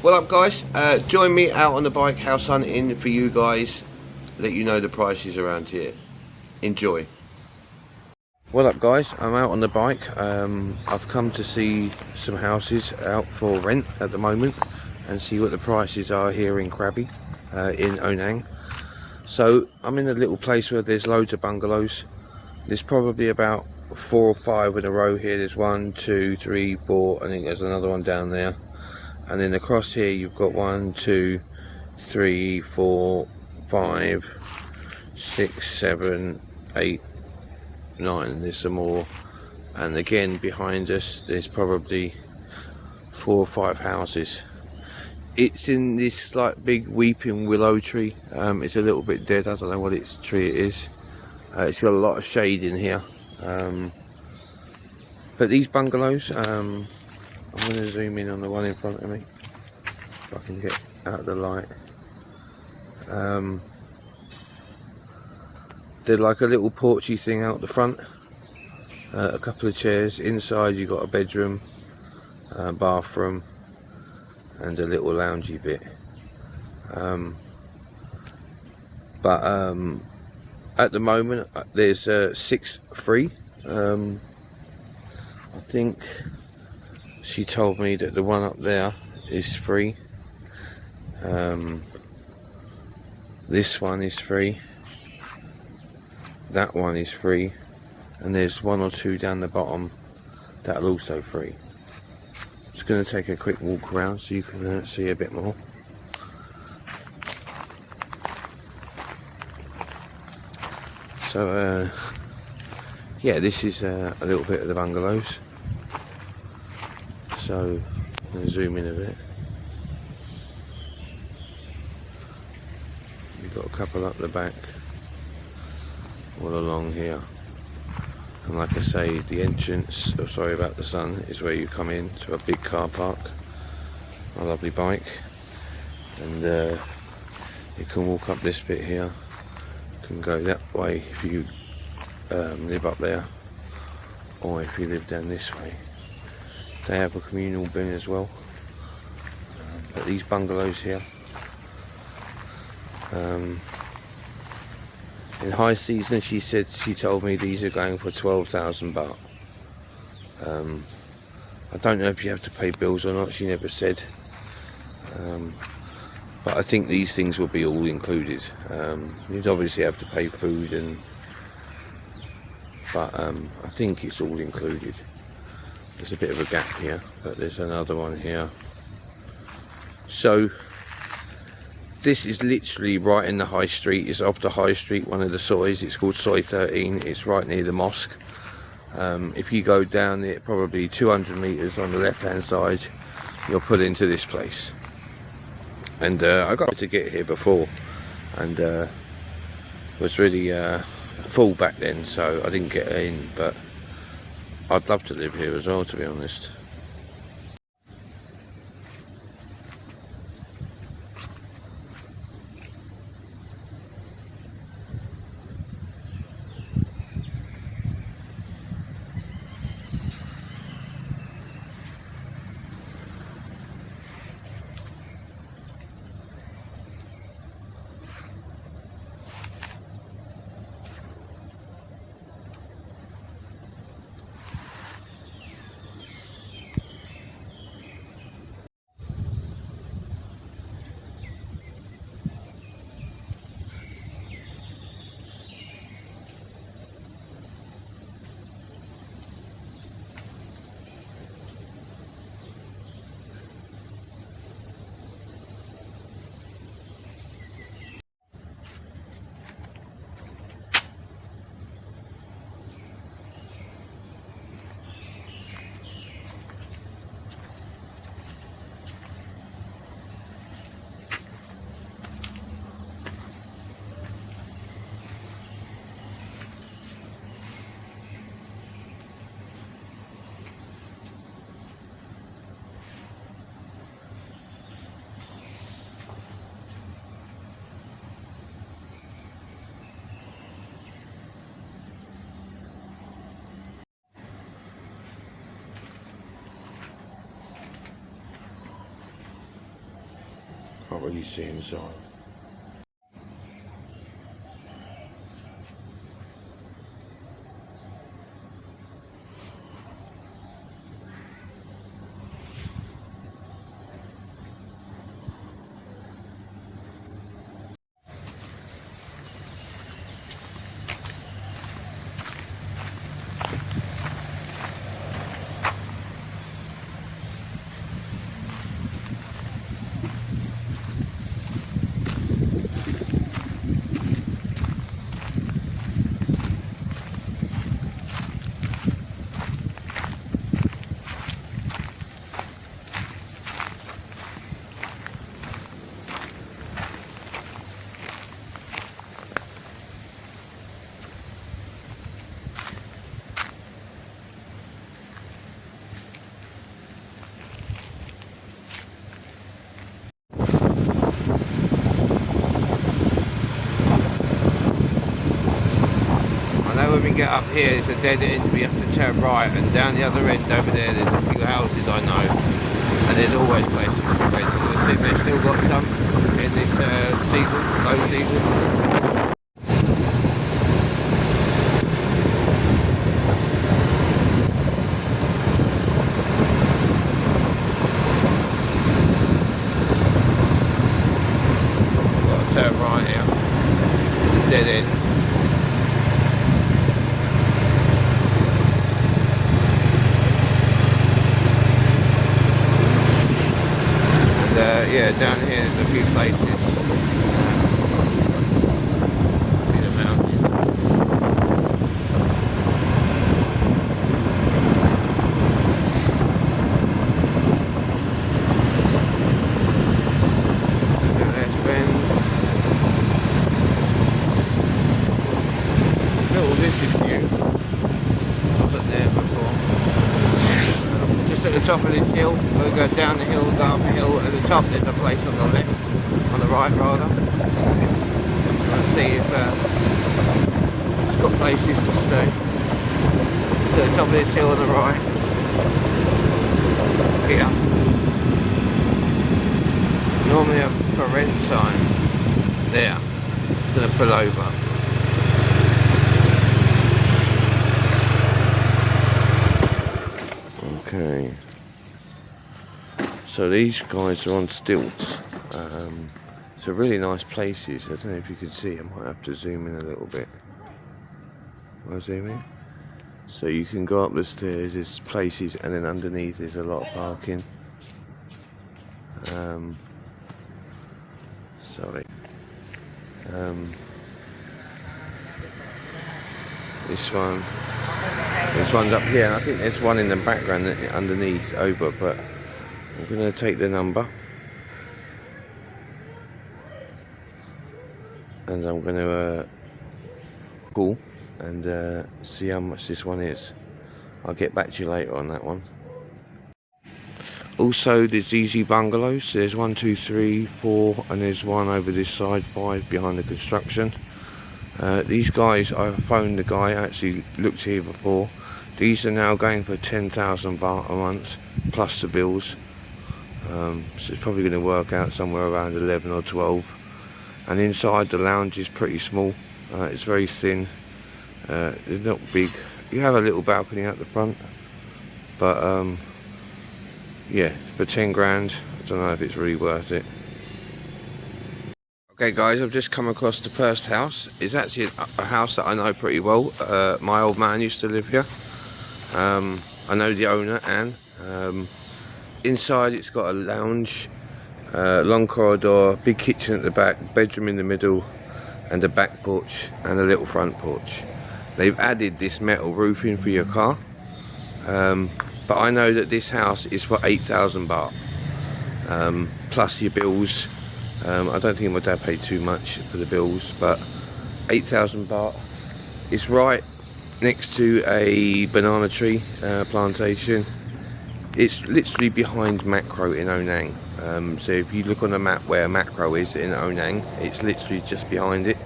What up guys, join me out on the bike house hunting for you guys, let you know the prices around here. Enjoy. What up guys, I'm out on the bike. I've come to see some houses out for rent at the moment and see what the prices are here in Krabi, in Onang. So I'm in a little place where there's loads of bungalows. There's probably about 4 or 5 in a row here. There's 1, 2, 3, 4, I think there's another one down there. And then across here you've got 1, 2, 3, 4, 5, 6, 7, 8, 9. There's some more. And again behind us there's probably 4 or 5 houses. It's in this like big weeping willow tree. It's a little bit dead. I don't know what tree it is. It's got a lot of shade in here. But these bungalows, I'm going to zoom in on the one in front of me if I can get out of the light. They're like a little porchy thing out the front, a couple of chairs. Inside you've got a bedroom, bathroom and a little loungy bit. At the moment there's 6 free. I think she told me that the one up there is free. This one is free. That one is free. And there's 1 or 2 down the bottom that are also free. Just going to take a quick walk around so you can see a bit more. So yeah, this is a little bit of the bungalows. So I'm going to zoom in a bit. You've got a couple up the back, all along here. And like I say, the entrance, oh, sorry about the sun, is where you come in to a big car park. A lovely bike. And you can walk up this bit here. You can go that way if you live up there, or if you live down this way. They have a communal bin as well. But these bungalows here, in high season, she told me these are going for 12,000 baht. I don't know if you have to pay bills or not. She never said. But I think these things will be all included. You'd obviously have to pay food but I think it's all included. There's a bit of a gap here, but there's another one here. So this is literally right in the high street. It's off the high street, one of the sois. It's called Soi 13. It's right near the mosque. If you go down it, probably 200 meters on the left hand side, you'll put into this place. And I got to get here before, and was really full back then, so I didn't get in, but I'd love to live here as well, to be honest. Can't really see inside. When we get up here, it's a dead end. We have to turn right, and down the other end over there, there's a few houses I know, and there's always places to rent. We'll see if they've still got some in this season, low season. Got to turn right here. Dead end. Yeah, down here there's a few places. See the mountain. Let's spend. Oh, this is new. Wasn't there before. Just at the top of this hill, we'll go down the hill, go up the hill. At the top there's a place on the left, on the right rather. Let's see if it's got places to stay. At the top of this hill on the right. Here. Normally a for rent sign. There. I'm going to pull over. Okay. So these guys are on stilts. It's a really nice places. I don't know if you can see. I might have to zoom in a little bit. I'll zoom in. So you can go up the stairs. There's places, and then underneath there's a lot of parking. Sorry. This one's up here, and I think there's one in the background underneath over, but I'm going to take the number and I'm going to call and see how much this one is. I'll get back to you later on that one. Also, there's easy bungalows. There's 1, 2, 3, 4, and there's one over this side, 5 behind the construction. These guys, I phoned the guy, actually looked here before. These are now going for 10,000 baht a month plus the bills. So it's probably going to work out somewhere around 11 or 12. And inside the lounge is pretty small. It's very thin. It's not big. You have a little balcony at the front, but yeah, for 10 grand, I don't know if it's really worth it. Okay guys, I've just come across the first house. It's actually a house that I know pretty well. My old man used to live here. I know the owner, Anne. Inside it's got a lounge, long corridor, big kitchen at the back, bedroom in the middle, and a back porch and a little front porch. They've added this metal roofing for your car. But I know that this house is for 8,000 baht, plus your bills. I don't think my dad paid too much for the bills, but 8,000 baht. It's right next to a banana tree plantation. It's literally behind Macro in Onang. So if you look on the map where Macro is in Onang, it's literally just behind it.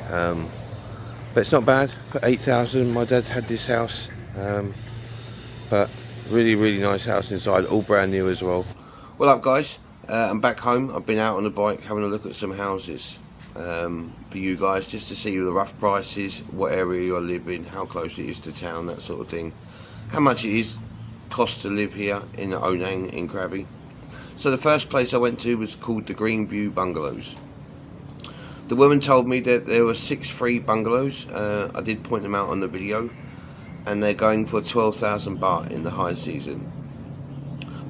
But it's not bad for 8,000. My dad's had this house, but really nice house inside, all brand new as well. Well up guys, I'm back home. I've been out on the bike having a look at some houses for you guys, just to see the rough prices, what area you're living, how close it is to town, that sort of thing, how much it is cost to live here in Onang in Krabi. So the first place I went to was called the Green View Bungalows. The woman told me that there were 6 free bungalows. I did point them out on the video, and they're going for 12,000 baht in the high season,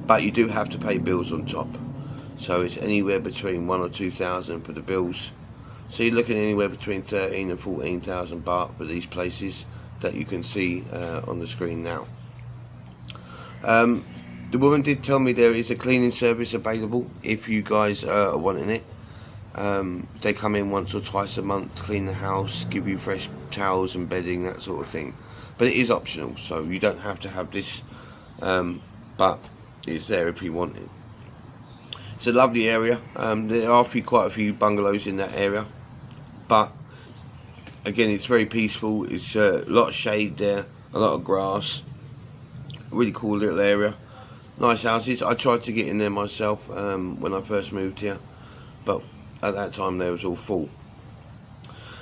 but you do have to pay bills on top, so it's anywhere between 1 or 2,000 for the bills. So you're looking anywhere between 13 and 14,000 baht for these places that you can see on the screen now. The woman did tell me there is a cleaning service available if you guys are wanting it. They come in once or twice a month, clean the house, give you fresh towels and bedding, that sort of thing. But it is optional, so you don't have to have this, but it's there if you want it. It's a lovely area. There are quite a few bungalows in that area, but again, it's very peaceful. It's a lot of shade there, a lot of grass. Really cool little area. Nice houses. I tried to get in there myself when I first moved here, but at that time they was all full.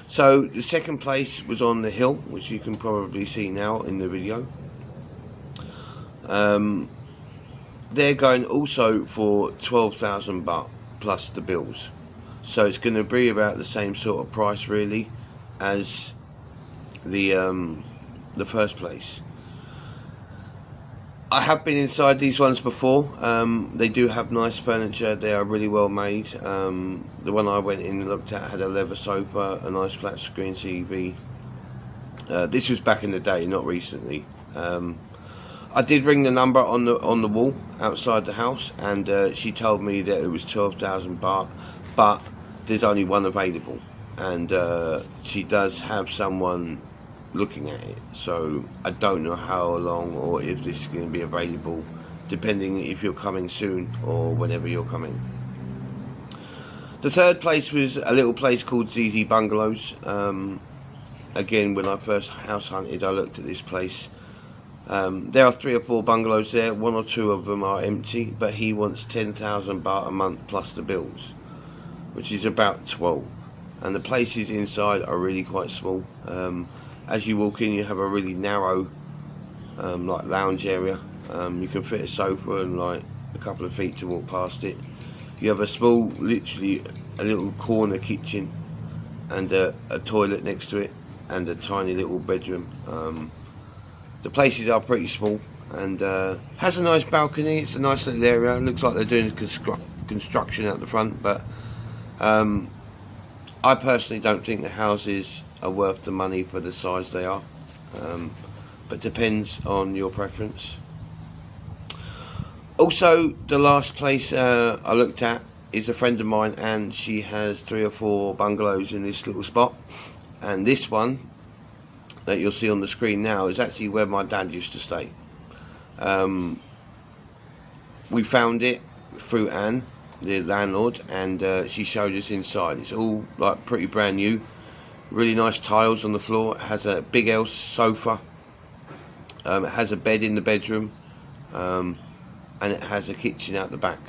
So the second place was on the hill, which you can probably see now in the video. They're going also for 12,000 baht plus the bills, so it's going to be about the same sort of price really as the first place. I have been inside these ones before. They do have nice furniture. They are really well made. The one I went in and looked at had a leather sofa, a nice flat screen TV. This was back in the day, not recently. I did ring the number on the wall outside the house, and she told me that it was 12,000 baht, but there's only one available, and she does have someone looking at it, so I don't know how long or if this is going to be available, depending if you're coming soon or whenever you're coming. The third place was a little place called ZZ Bungalows. Again, when I first house hunted, I looked at this place. There are 3 or 4 bungalows there. 1 or 2 of them are empty, but he wants 10,000 baht a month plus the bills, which is about 12. And the places inside are really quite small. As you walk in, you have a really narrow like lounge area. You can fit a sofa and like a couple of feet to walk past it. You have a small, literally a little corner kitchen and a toilet next to it, and a tiny little bedroom. The places are pretty small, and has a nice balcony. It's a nice little area. It looks like they're doing construction out the front, but I personally don't think the houses are worth the money for the size they are, but depends on your preference. Also, the last place I looked at is a friend of mine, and she has 3 or 4 bungalows in this little spot, and this one that you'll see on the screen now is actually where my dad used to stay. We found it through Anne, the landlord, and she showed us inside. It's all like pretty brand new. Really nice tiles on the floor. It has a big L sofa. It has a bed in the bedroom, and it has a kitchen out the back.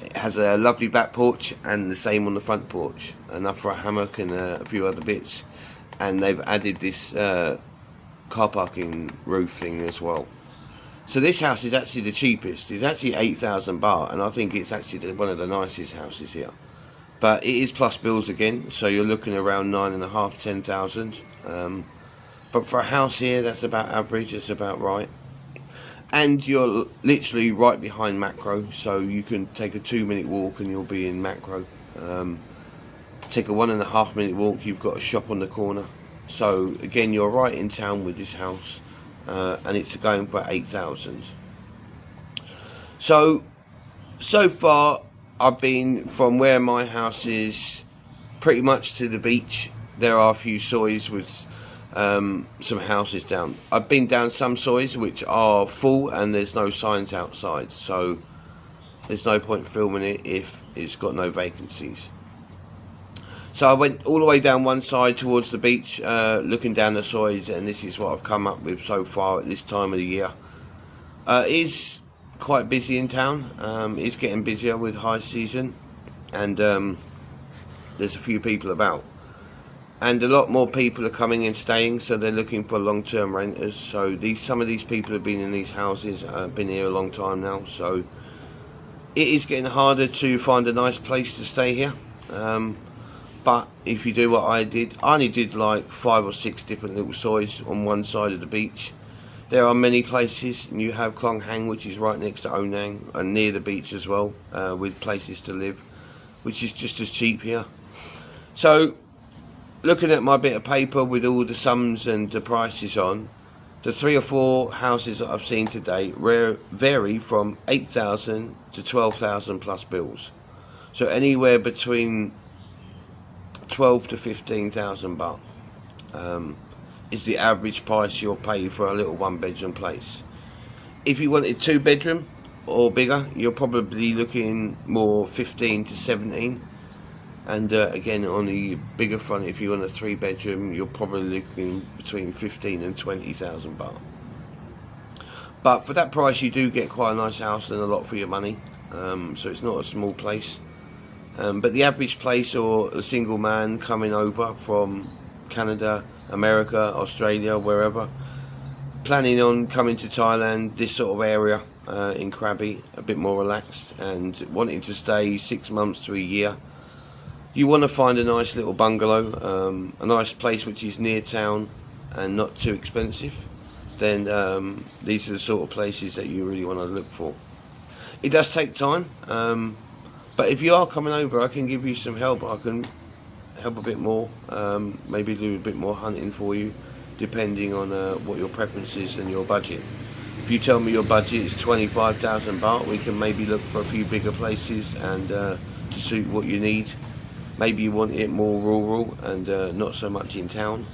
It has a lovely back porch, and the same on the front porch. Enough for a hammock and a few other bits. And they've added this car parking roof thing as well. So this house is actually the cheapest. It's actually 8,000 baht, and I think it's actually one of the nicest houses here. But it is plus bills again, so you're looking around 9,500 to 10,000. But for a house here, that's about average. It's about right. And you're literally right behind Macro, so you can take a 2-minute walk and you'll be in Macro. Take a 1.5 minute walk, you've got a shop on the corner. So again, you're right in town with this house, and it's going for 8,000. So far I've been from where my house is pretty much to the beach. There are a few soys with some houses down. I've been down some soys which are full and there's no signs outside, so there's no point filming it if it's got no vacancies. So I went all the way down one side towards the beach, looking down the soys, and this is what I've come up with so far at this time of the year. It is quite busy in town. It's getting busier with high season, and there's a few people about, and a lot more people are coming and staying, so they're looking for long-term renters. So some of these people have been in these houses, been here a long time now, so it is getting harder to find a nice place to stay here. But if you do what I only did like 5 or 6 different little soys on one side of the beach. There are many places, and you have Klong Hang, which is right next to Onang and near the beach as well, with places to live, which is just as cheap here. So looking at my bit of paper with all the sums and the prices on, the 3 or 4 houses that I've seen today vary from 8,000 to 12,000 plus bills. So anywhere between 12 to 15,000 baht is the average price you'll pay for a little 1-bedroom place. If you wanted 2-bedroom or bigger, you're probably looking more 15 to 17. And again, on the bigger front, if you want a 3-bedroom, you're probably looking between 15 and 20,000 baht. But for that price, you do get quite a nice house and a lot for your money. So it's not a small place. But the average place, or a single man coming over from Canada, America, Australia, wherever, planning on coming to Thailand, this sort of area in Krabi, a bit more relaxed, and wanting to stay 6 months to a year, you want to find a nice little bungalow, a nice place which is near town and not too expensive, then these are the sort of places that you really want to look for. It does take time, but if you are coming over, I can give you some help. I can help a bit more, maybe do a bit more hunting for you, depending on what your preference is and your budget. If you tell me your budget is 25,000 baht, we can maybe look for a few bigger places and to suit what you need. Maybe you want it more rural and not so much in town.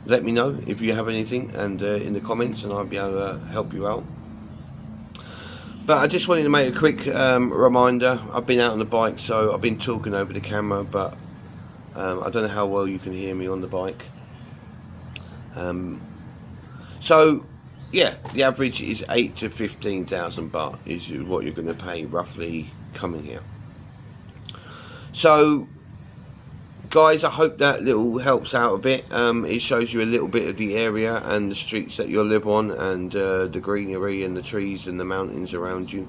Let me know if you have anything, and in the comments, and I'll be able to help you out. But I just wanted to make a quick reminder. I've been out on the bike, so I've been talking over the camera, but I don't know how well you can hear me on the bike. So yeah, the average is 8 to 15,000 baht is what you're going to pay roughly coming here. So guys, I hope that little helps out a bit. It shows you a little bit of the area and the streets that you'll live on, and the greenery and the trees and the mountains around you.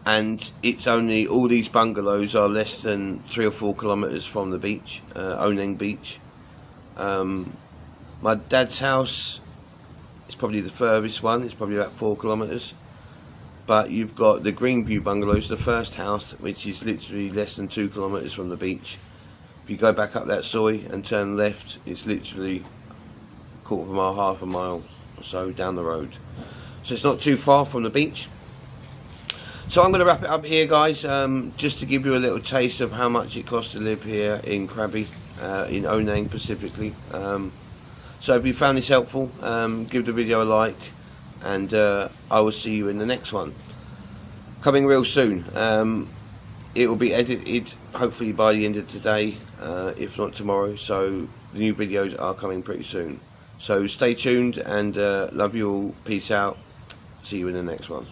And it's only, all these bungalows are less than 3 or 4 kilometers from the beach, Onang Beach. My dad's house is probably the furthest one. It's probably about 4 kilometers. But you've got the Greenview bungalows, the first house, which is literally less than 2 kilometers from the beach. If you go back up that soy and turn left, it's literally a quarter of a mile, half a mile or so down the road. So it's not too far from the beach. So I'm going to wrap it up here, guys, just to give you a little taste of how much it costs to live here in Krabi, in Onang specifically. So if you found this helpful, give the video a like, and I will see you in the next one, coming real soon. It will be edited hopefully by the end of today, if not tomorrow, so the new videos are coming pretty soon. So stay tuned, and love you all, peace out, see you in the next one.